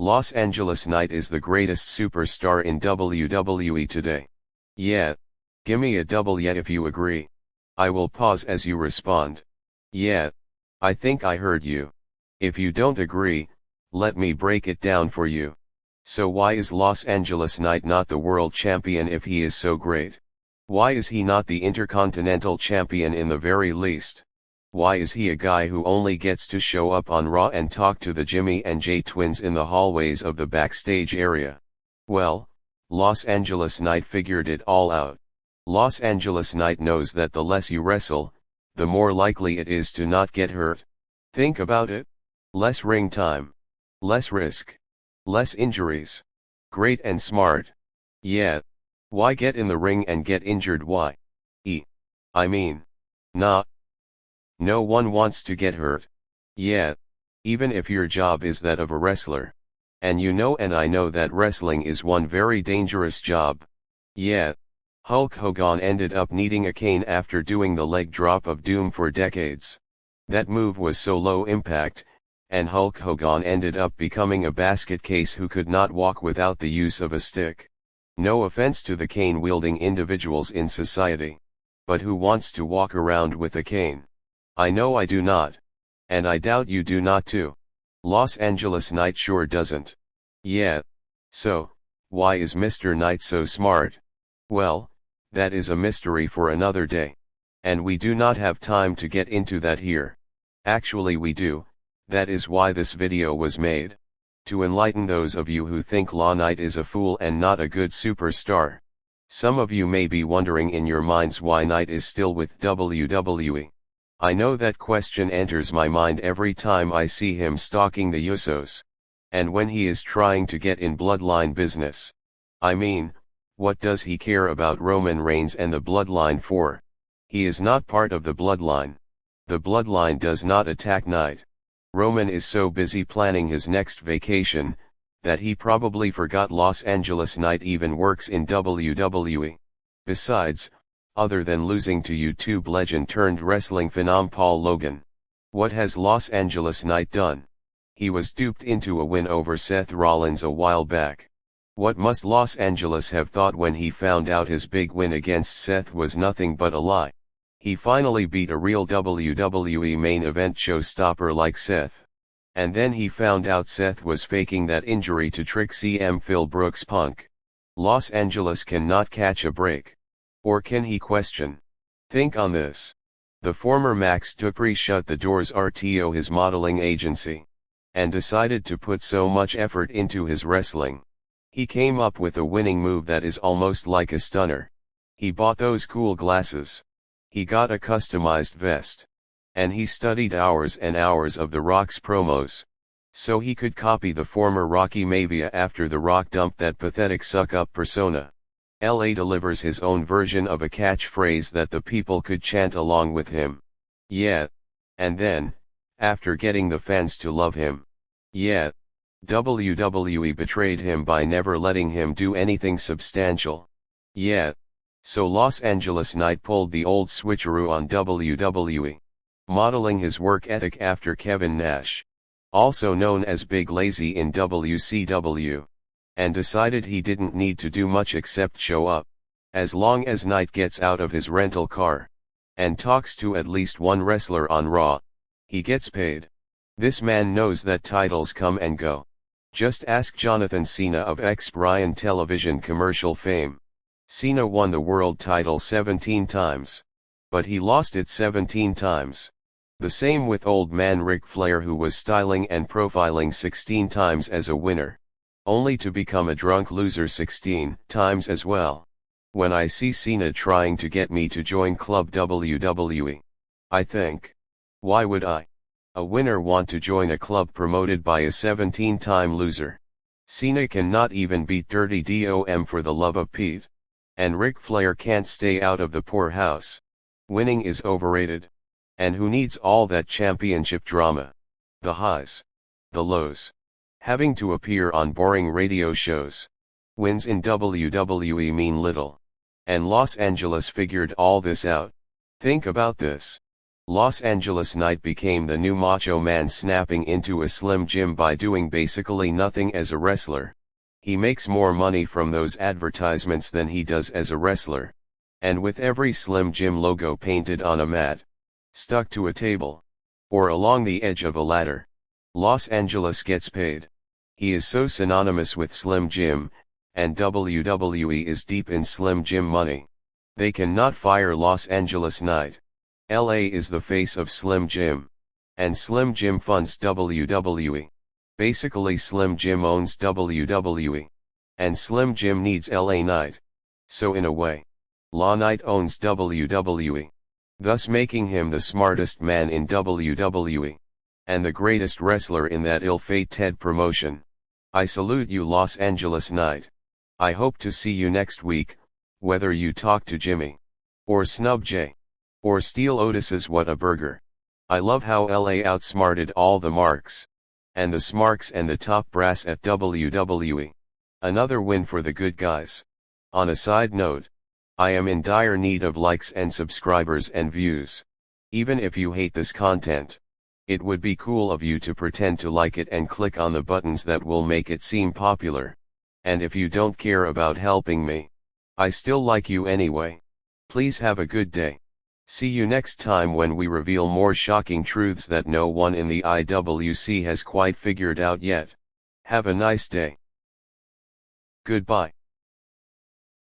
Los Angeles Knight is the greatest superstar in WWE today. Yeah. Gimme a double yeah if you agree. I will pause as you respond. Yeah. I think I heard you. If you don't agree, let me break it down for you. So why is Los Angeles Knight not the world champion if he is so great? Why is he not the Intercontinental Champion in the very least? Why is he a guy who only gets to show up on Raw and talk to the Jimmy and Jay twins in the hallways of the backstage area? Well, Los Angeles Knight figured it all out. Los Angeles Knight knows that the less you wrestle, the more likely it is to not get hurt. Think about it. Less ring time. Less risk. Less injuries. Great and smart. Yeah. Why get in the ring and get injured? Why? I mean, nah. No one wants to get hurt. Yeah. Even if your job is that of a wrestler. And you know and I know that wrestling is one very dangerous job. Yeah. Hulk Hogan ended up needing a cane after doing the leg drop of doom for decades. That move was so low impact, and Hulk Hogan ended up becoming a basket case who could not walk without the use of a stick. No offense to the cane-wielding individuals in society. But who wants to walk around with a cane? I know I do not. And I doubt you do not too. Los Angeles Knight sure doesn't. Yeah. So, why is Mr. Knight so smart? Well, that is a mystery for another day. And we do not have time to get into that here. Actually we do, that is why this video was made. To enlighten those of you who think LA Knight is a fool and not a good superstar. Some of you may be wondering in your minds why Knight is still with WWE. I know that question enters my mind every time I see him stalking the Usos. And when he is trying to get in bloodline business. I mean, what does he care about Roman Reigns and the bloodline for? He is not part of the bloodline. The bloodline does not attack Knight. Roman is so busy planning his next vacation, that he probably forgot Los Angeles Knight even works in WWE. Besides, other than losing to YouTube legend turned wrestling phenom Paul Logan, what has Los Angeles Knight done? He was duped into a win over Seth Rollins a while back. What must Los Angeles have thought when he found out his big win against Seth was nothing but a lie? He finally beat a real WWE main event showstopper like Seth. And then he found out Seth was faking that injury to trick CM Phil Brooks Punk. Los Angeles cannot catch a break. Or can he question? Think on this. The former Max Dupree shut the doors RTO his modeling agency. And decided to put so much effort into his wrestling. He came up with a winning move that is almost like a stunner. He bought those cool glasses. He got a customized vest. And he studied hours and hours of The Rock's promos. So he could copy the former Rocky Maivia after The Rock dumped that pathetic suck-up persona. LA delivers his own version of a catchphrase that the people could chant along with him. Yeah. And then, after getting the fans to love him. Yeah. WWE betrayed him by never letting him do anything substantial. Yeah. So Los Angeles Knight pulled the old switcheroo on WWE. Modeling his work ethic after Kevin Nash. Also known as Big Lazy in WCW. And decided he didn't need to do much except show up. As long as Knight gets out of his rental car. And talks to at least one wrestler on Raw. He gets paid. This man knows that titles come and go. Just ask Jonathan Cena of ex-Bryan television commercial fame. Cena won the world title 17 times. But he lost it 17 times. The same with old man Ric Flair, who was styling and profiling 16 times as a winner. Only to become a drunk loser 16 times as well. When I see Cena trying to get me to join Club WWE, I think, why would I? A winner want to join a club promoted by a 17-time loser? Cena cannot even beat Dirty Dom for the love of Pete. And Ric Flair can't stay out of the poorhouse. Winning is overrated. And who needs all that championship drama? The highs. The lows. Having to appear on boring radio shows. Wins in WWE mean little. And Los Angeles figured all this out. Think about this. Los Angeles Knight became the new Macho Man, snapping into a Slim Jim by doing basically nothing as a wrestler. He makes more money from those advertisements than he does as a wrestler. And with every Slim Jim logo painted on a mat, stuck to a table, or along the edge of a ladder, Los Angeles gets paid. He is so synonymous with Slim Jim, and WWE is deep in Slim Jim money. They cannot fire Los Angeles Knight. LA is the face of Slim Jim. And Slim Jim funds WWE. Basically Slim Jim owns WWE. And Slim Jim needs LA Knight. So in a way, La Knight owns WWE. Thus making him the smartest man in WWE. And the greatest wrestler in that ill-fated promotion. I salute you, Los Angeles Knight. I hope to see you next week, whether you talk to Jimmy, or snub Jay, or steal Otis's What a Burger. I love how LA outsmarted all the marks, and the smarks and the top brass at WWE. Another win for the good guys. On a side note, I am in dire need of likes and subscribers and views. Even if you hate this content, it would be cool of you to pretend to like it and click on the buttons that will make it seem popular. And if you don't care about helping me, I still like you anyway. Please have a good day. See you next time when we reveal more shocking truths that no one in the IWC has quite figured out yet. Have a nice day. Goodbye.